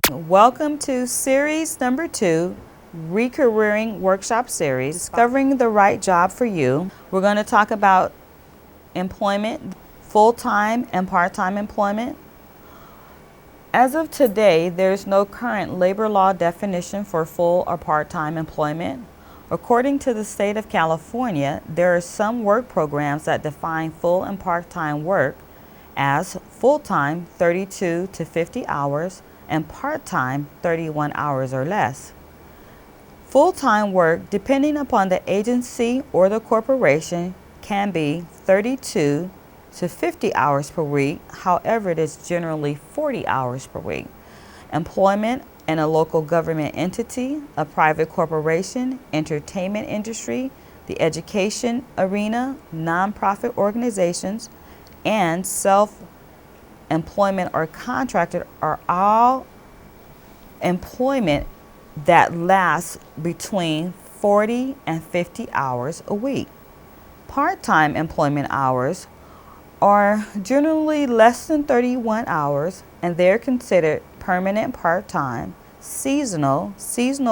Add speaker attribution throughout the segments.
Speaker 1: Welcome to series number 2, Recareeing workshop series, discovering the right job for you. We're going to talk about employment, full-time and part-time employment. As of today, there's no current labor law definition for full or part-time employment. According to the state of California, there are some work programs that define full and part-time work as full-time 32 to 50 hours and part-time 31 hours or less. Full-time work, depending upon the agency or the corporation, can be 32 to 50 hours per week. However, it is generally 40 hours per week. Employment in a local government entity, a private corporation, entertainment industry, the education arena, nonprofit organizations, and self-employment or contracted are all employment that lasts between 40 and 50 hours a week. Part-time employment hours are generally less than 31 hours, and they're considered permanent part-time. Seasonal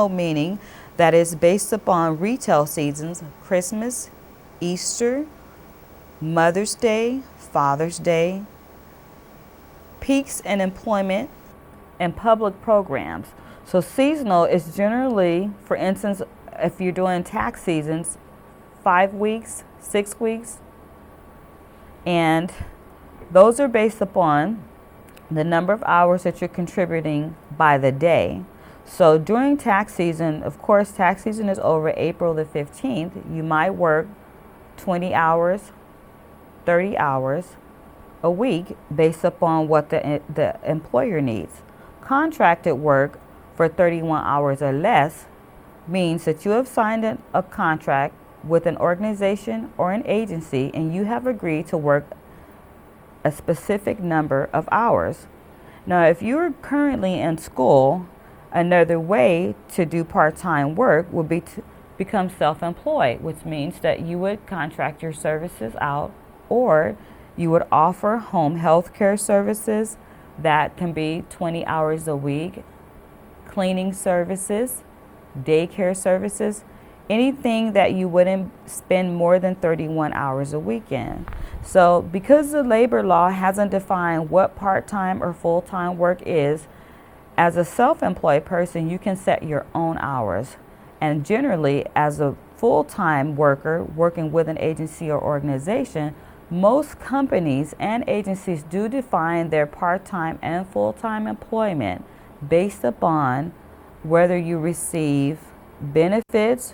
Speaker 1: meaning that is based upon retail seasons, Christmas, Easter, Mother's Day, Father's Day. Peaks in employment and public programs. So seasonal is generally, for instance, if you're doing tax seasons, 5 weeks, 6 weeks, and those are based upon the number of hours that you're contributing by the day. So during tax season, of course, tax season is over April the 15th. You might work 20 hours, 30 hours a week based upon what the employer needs. Contracted work for 31 hours or less means that you have signed a contract with an organization or an agency and you have agreed to work a specific number of hours. Now, if you're currently in school, another way to do part-time work would be to become self-employed, which means that you would contract your services out, or you would offer home health care services that can be 20 hours a week, cleaning services, daycare services, anything that you wouldn't spend more than 31 hours a week in. So because the labor law hasn't defined what part-time or full-time work is, as a self-employed person, you can set your own hours. And generally, as a full-time worker working with an agency or organization, most companies and agencies do define their part-time and full-time employment based upon whether you receive benefits,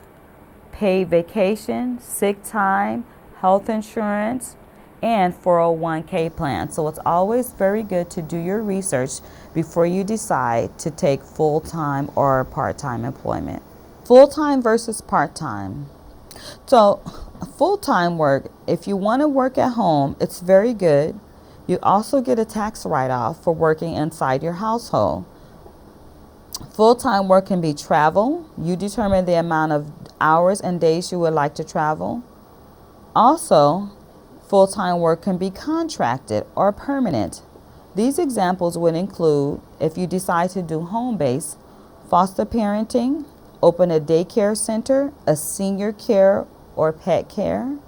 Speaker 1: paid vacation, sick time, health insurance, and 401k plan. So it's always very good to do your research before you decide to take full-time or part-time employment. Full-time versus part-time. So full-time work, if you want to work at home, it's very good. You also get a tax write-off for working inside your household. Full-time work can be travel. You determine the amount of hours and days you would like to travel. Also, full-time work can be contracted or permanent. These examples would include if you decide to do home-based, foster parenting, open a daycare center, a senior care or pet care.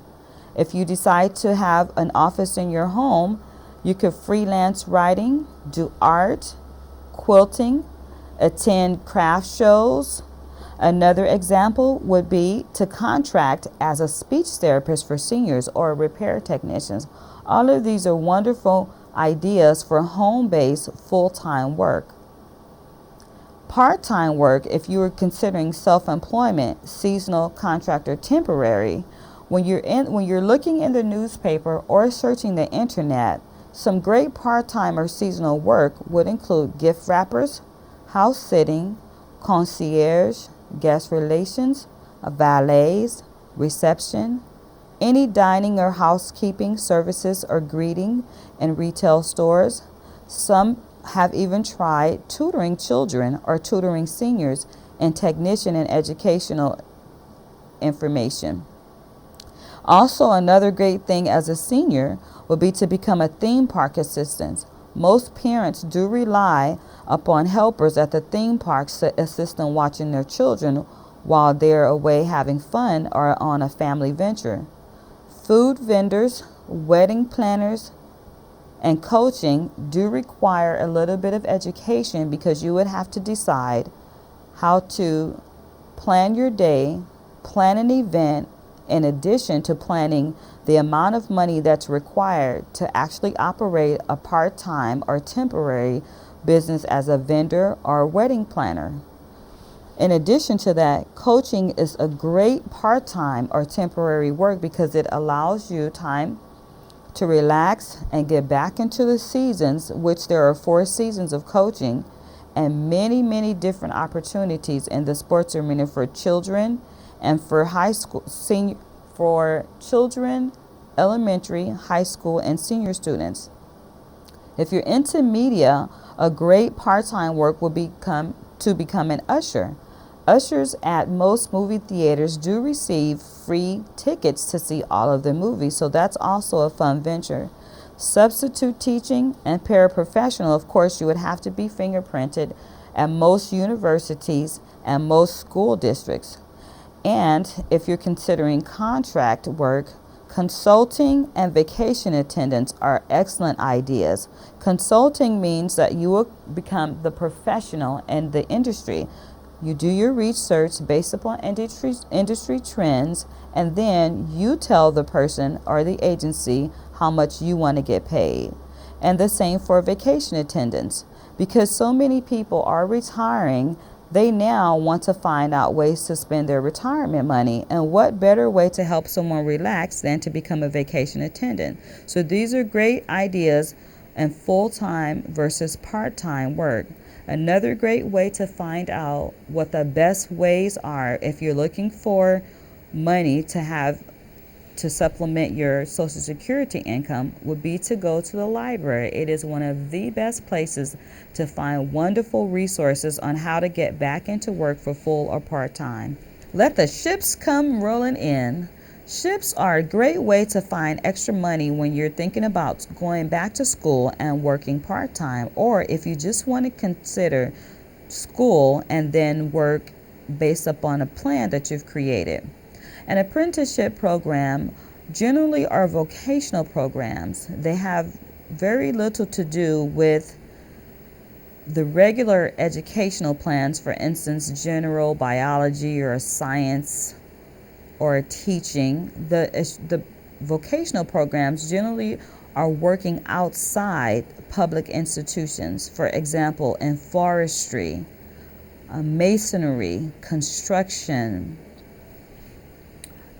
Speaker 1: If you decide to have an office in your home, you could freelance writing, do art, quilting, attend craft shows. Another example would be to contract as a speech therapist for seniors or repair technicians. All of these are wonderful ideas for home-based full-time work. Part-time work, if you are considering self-employment, seasonal, contract, or temporary, when you're looking in the newspaper or searching the internet, some great part-time or seasonal work would include gift wrappers, house sitting, concierge, guest relations, valets, reception, any dining or housekeeping services or greeting in retail stores. Some have even tried tutoring children or tutoring seniors in technician and educational information. Also, another great thing as a senior would be to become a theme park assistant. Most parents do rely upon helpers at the theme parks to assist in watching their children while they're away having fun or on a family venture. Food vendors, wedding planners, and coaching do require a little bit of education because you would have to decide how to plan your day, plan an event, in addition to planning the amount of money that's required to actually operate a part-time or temporary business as a vendor or wedding planner. In addition to that, coaching is a great part-time or temporary work because it allows you time to relax and get back into the seasons, which there are 4 seasons of coaching, and many different opportunities in the sports arena for children and for for children, elementary, high school, and senior students. If you're into media, a great part-time work will become an usher. Ushers at most movie theaters do receive free tickets to see all of the movies, so that's also a fun venture. Substitute teaching and paraprofessional, of course, you would have to be fingerprinted at most universities and most school districts. And if you're considering contract work, consulting and vacation attendance are excellent ideas. Consulting means that you will become the professional in the industry. You do your research based upon industry trends, and then you tell the person or the agency how much you want to get paid. And the same for vacation attendance. Because so many people are retiring, they now want to find out ways to spend their retirement money. And what better way to help someone relax than to become a vacation attendant? So these are great ideas in full-time versus part-time work. Another great way to find out what the best ways are if you're looking for money to supplement your Social Security income would be to go to the library. It is one of the best places to find wonderful resources on how to get back into work for full or part-time. Let the ships come rolling in. Ships are a great way to find extra money when you're thinking about going back to school and working part-time, or if you just want to consider school and then work based upon a plan that you've created. An apprenticeship program generally are vocational programs. They have very little to do with the regular educational plans, for instance, general biology or science or teaching. The vocational programs generally are working outside public institutions, for example, in forestry, masonry, construction.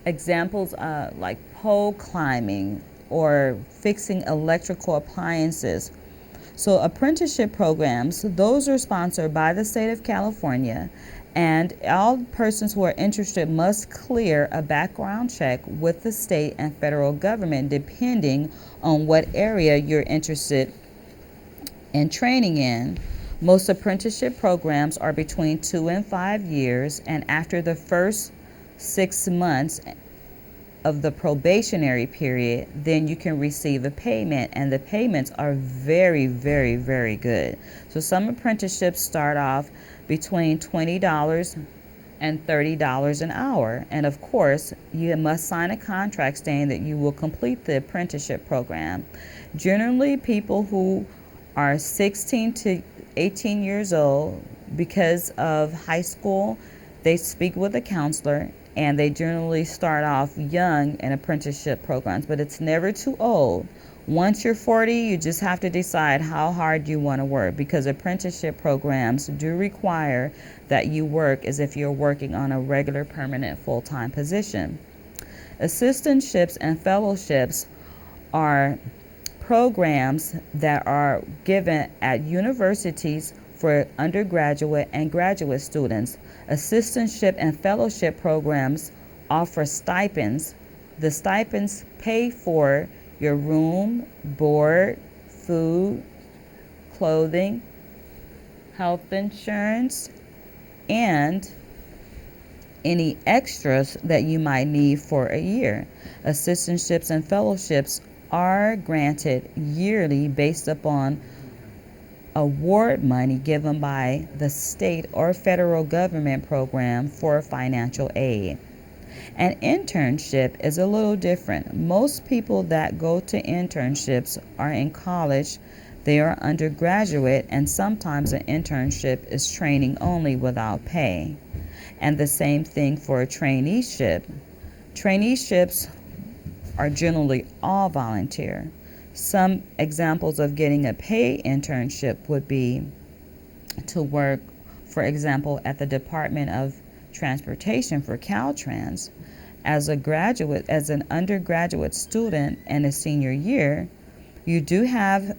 Speaker 1: Examples like pole climbing or fixing electrical appliances. So apprenticeship programs, those are sponsored by the state of California, and all persons who are interested must clear a background check with the state and federal government depending on what area you're interested in training in. Most apprenticeship programs are between 2 and 5 years, and after the first 6 months of the probationary period, then you can receive a payment, and the payments are very good. So some apprenticeships start off between $20 and $30 an hour, and of course you must sign a contract stating that you will complete the apprenticeship program. Generally, people who are 16 to 18 years old, because of high school, they speak with a counselor, and they generally start off young in apprenticeship programs, but it's never too old. Once you're 40, you just have to decide how hard you want to work, because apprenticeship programs do require that you work as if you're working on a regular, permanent, full-time position. Assistantships and fellowships are programs that are given at universities for undergraduate and graduate students. Assistantship and fellowship programs offer stipends. The stipends pay for your room, board, food, clothing, health insurance, and any extras that you might need for a year. Assistantships and fellowships are granted yearly based upon award money given by the state or federal government program for financial aid. An internship is a little different. Most people that go to internships are in college, they are undergraduate, and sometimes an internship is training only without pay. And the same thing for a traineeship. Traineeships are generally all volunteer. Some examples of getting a paid internship would be to work, for example, at the Department of Transportation for Caltrans. As an undergraduate student and a senior year, you do have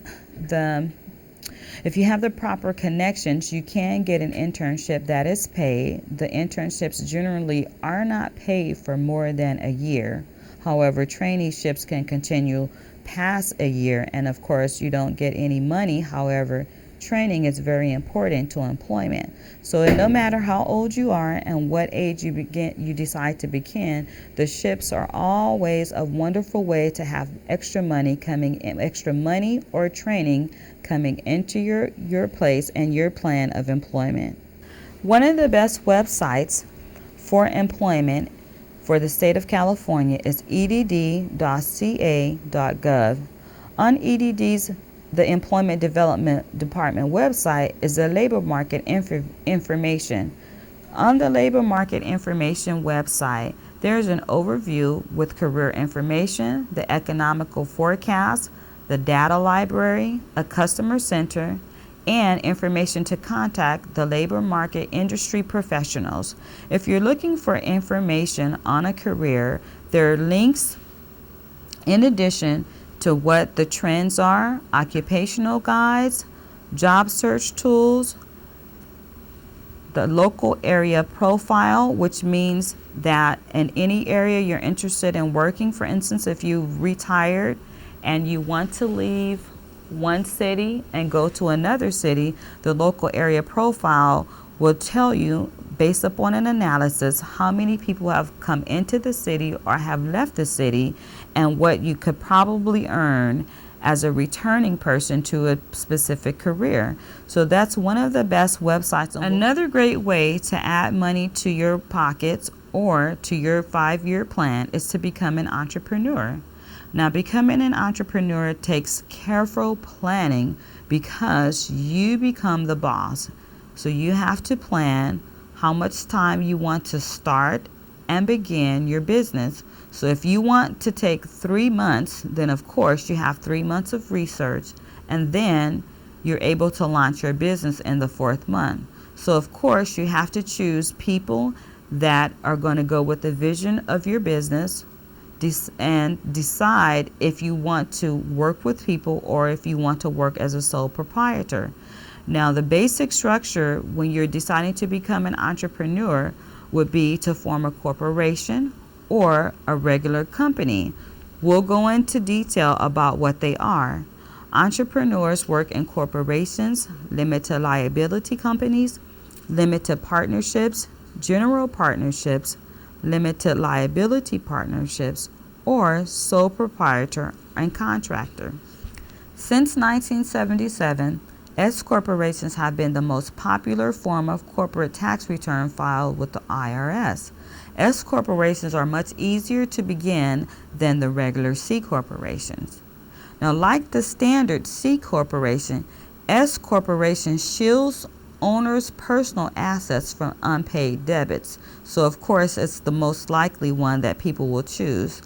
Speaker 1: if you have the proper connections, you can get an internship that is paid. The internships generally are not paid for more than a year. However, traineeships can continue past a year, and of course, you don't get any money. However, training is very important to employment. So no matter how old you are and what age you decide to begin, the ships are always a wonderful way to have extra money or training coming into your place and your plan of employment. One of the best websites for employment for the state of California is edd.ca.gov. On EDD's the Employment Development Department website is the labor market information. On the labor market information website, there's an overview with career information, the economical forecast, the data library, a customer center, and information to contact the labor market industry professionals. If you're looking for information on a career, there are links in addition to what the trends are, occupational guides, job search tools, the local area profile, which means that in any area you're interested in working. For instance, if you've retired and you want to leave one city and go to another city, the local area profile will tell you, based upon an analysis, how many people have come into the city or have left the city and what you could probably earn as a returning person to a specific career. So that's one of the best websites. Another great way to add money to your pockets or to your 5-year plan is to become an entrepreneur. Now, becoming an entrepreneur takes careful planning because you become the boss. So you have to plan how much time you want to start and begin your business. So if you want to take 3 months, then of course you have 3 months of research, and then you're able to launch your business in the 4th month. So of course you have to choose people that are going to go with the vision of your business and decide if you want to work with people or if you want to work as a sole proprietor. Now, the basic structure when you're deciding to become an entrepreneur would be to form a corporation or a regular company. We'll go into detail about what they are. Entrepreneurs work in corporations, limited liability companies, limited partnerships, general partnerships, limited liability partnerships, or sole proprietor and contractor. Since 1977, S corporations have been the most popular form of corporate tax return filed with the IRS. S corporations are much easier to begin than the regular C corporations. Now, like the standard C corporation, S corporation shields owners' personal assets from unpaid debits. So, of course, it's the most likely one that people will choose.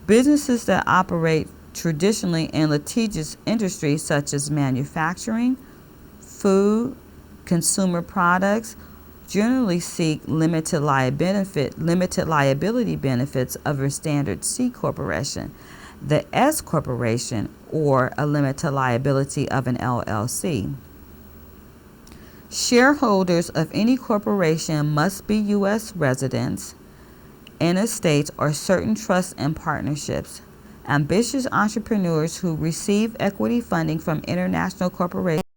Speaker 1: Businesses that operate traditionally in litigious industries such as manufacturing, food, consumer products generally seek limited liability benefits of a standard C corporation, the S corporation, or a limited liability of an LLC. Shareholders of any corporation must be U.S. residents in a state or certain trusts and partnerships. Ambitious entrepreneurs who receive equity funding from international corporations